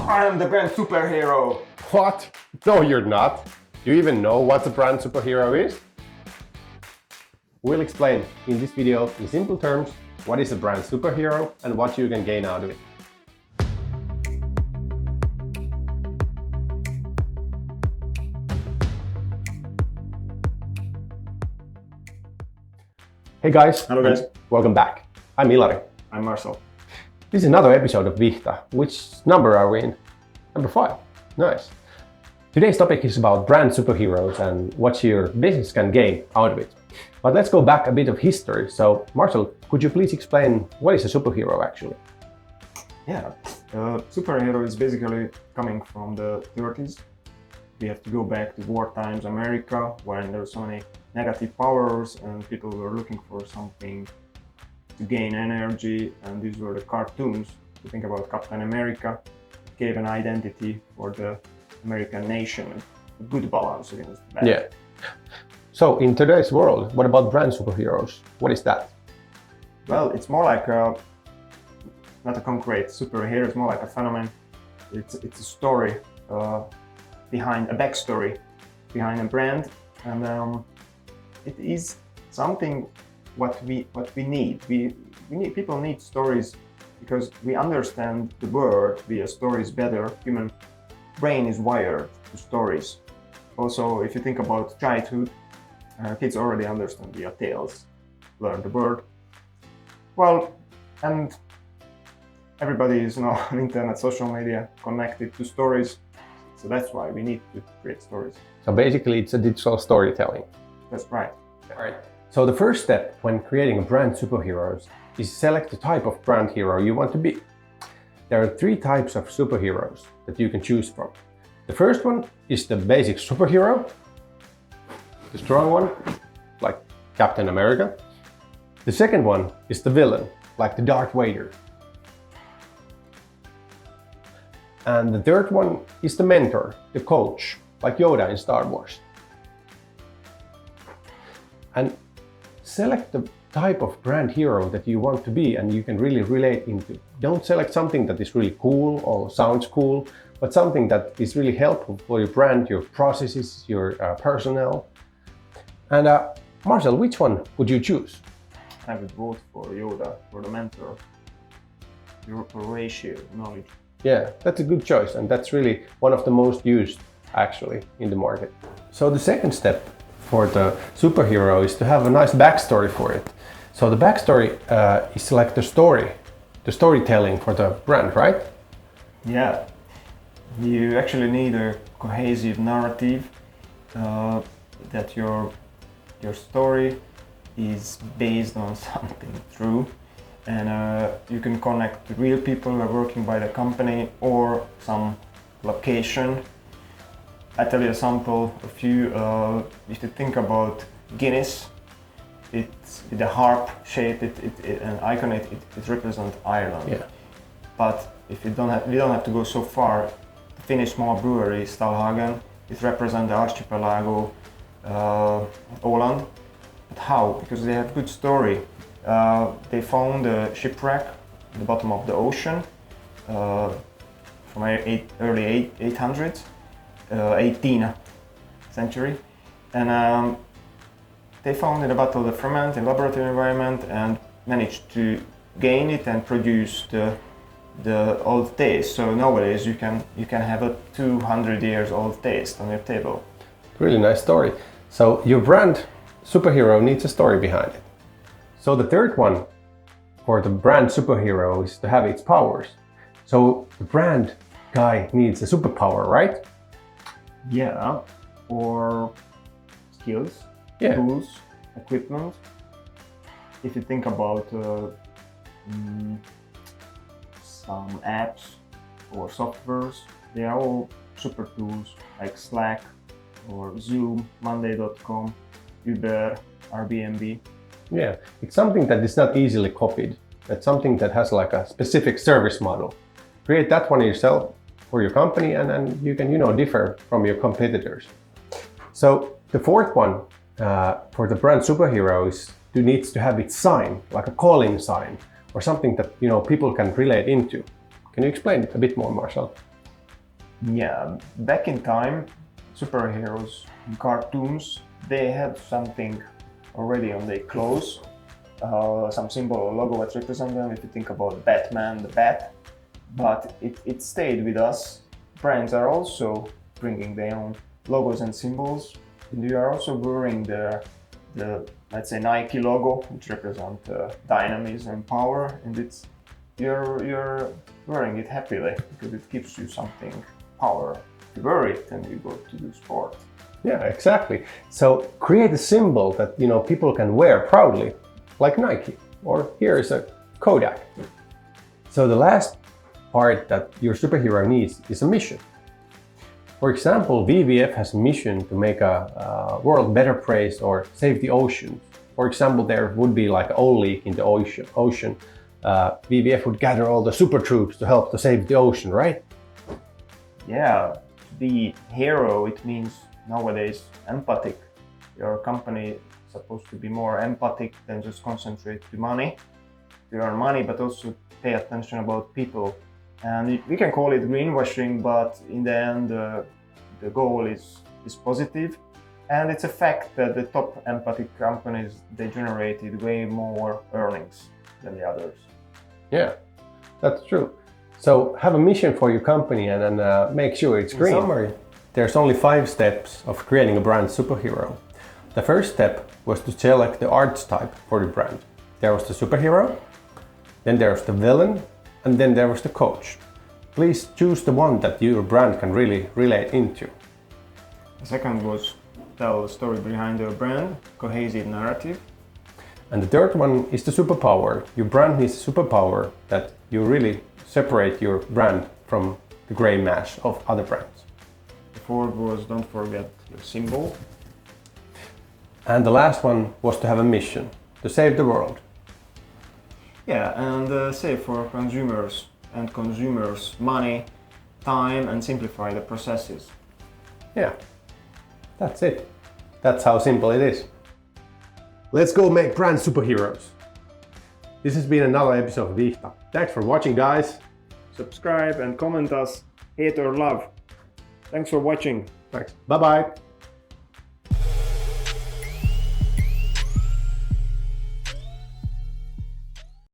I am the brand superhero. What? No, you're not. Do you even know what a brand superhero is? We'll explain in this video in simple terms what is a brand superhero and what you can gain out of it. Hey guys. Hello guys. Welcome back. I'm Ilari. I'm Marcel. This is another episode of Vihta. Which number are we in? Number 5. Nice. Today's topic is about brand superheroes and what your business can gain out of it. But let's go back a bit of history. So, Marcel, could you please explain what is a superhero actually? Yeah, superhero is basically coming from the 30s. We have to go back to war times America, when there were so many negative powers and people were looking for something to gain energy, and these were the cartoons. If you think about Captain America, it gave an identity for the American nation, a good balance against bad. Yeah. So in today's world, what about brand superheroes? What is that? Well, it's more like not a concrete superhero, it's more like a phenomenon. It's a story behind a backstory behind a brand, and it is something what we need. We need, people need stories because we understand the world via stories better. Human brain is wired to stories. Also, if you think about childhood, kids already understand via tales, learn the word. Well, and everybody is now on internet, social media, connected to stories. So that's why we need to create stories. So basically it's a digital storytelling. That's right. All right. So the first step when creating a brand superheroes is select the type of brand hero you want to be. There are 3 types of superheroes that you can choose from. The first one is the basic superhero, the strong one, like Captain America. The second one is the villain, like the Darth Vader. And the third one is the mentor, the coach, like Yoda in Star Wars. And select the type of brand hero that you want to be and you can really relate into. Don't select something that is really cool or sounds cool, but something that is really helpful for your brand, your processes, your personnel. And Marcel, which one would you choose? I would vote for Yoda, for the mentor. Your ratio, knowledge. Yeah, that's a good choice, and that's really one of the most used actually in the market. So the second step for the superhero is to have a nice backstory for it. So the backstory is like the storytelling for the brand, right? Yeah, you actually need a cohesive narrative that your story is based on something true. And you can connect to real people who are working by the company or some location. I tell you a sample, a few. If you think about Guinness, it's the harp shape, an icon. It represents Ireland. Yeah. But if we don't have to go so far. The Finnish small brewery Stallhagen, it represents the archipelago Åland. But how? Because they have good story. They found a shipwreck at the bottom of the ocean from early 800s, 18th century, and they found in a bottle the ferment in laboratory environment and managed to gain it and produce the old taste. So nowadays you can have a 200 years old taste on your table. Really nice story. So your brand superhero needs a story behind it. So the third one for the brand superhero is to have its powers. So the brand guy needs a superpower, right? Yeah, or skills, Yeah. tools, equipment. If you think about some apps or softwares, they are all super tools like Slack or Zoom, Monday.com, Uber, Airbnb. Yeah, it's something that is not easily copied. That's something that has like a specific service model. Create that one yourself for your company and you can, differ from your competitors. So the fourth one for the brand superhero needs to have its sign, like a calling sign or something that, people can relate into. Can you explain it a bit more, Marcel? Yeah, back in time, superheroes in cartoons, they had something already on their clothes, some symbol or logo that represent them. If you think about Batman, the bat, but it stayed with us. Brands are also bringing their own logos and symbols, and you are also wearing the let's say Nike logo, which represent dynamism and power, and you're wearing it happily because it gives you something power. You wear it and you go to do sport. Yeah, exactly. So create a symbol that people can wear proudly, like Nike, or here is a Kodak. So the last part that your superhero needs is a mission. For example, WWF has a mission to make a world better place or save the ocean. For example, there would be like an oil leak in the ocean. WWF would gather all the super troops to help to save the ocean, right? Yeah, the hero, it means nowadays empathic. Your company is supposed to be more empathic than just concentrate to money. You earn money, but also pay attention about people. And we can call it greenwashing, but in the end, the goal is positive. And it's a fact that the top empathic companies, they generated way more earnings than the others. Yeah, that's true. So have a mission for your company and make sure it's green. In summary, there's only 5 steps of creating a brand superhero. The first step was to select the archetype for the brand. There was the superhero, then there was the villain, and then there was the coach. Please choose the one that your brand can really relate into. The second was tell the story behind your brand, cohesive narrative. And the third one is the superpower. Your brand needs a superpower that you really separate your brand from the gray mass of other brands. The fourth was don't forget your symbol. And the last one was to have a mission, to save the world. Yeah, and save for consumers money, time, and simplify the processes. Yeah, that's it. That's how simple it is. Let's go make brand superheroes. This has been another episode of Vihta. Thanks for watching, guys. Subscribe and comment us, hate or love. Thanks for watching. Thanks. Bye-bye.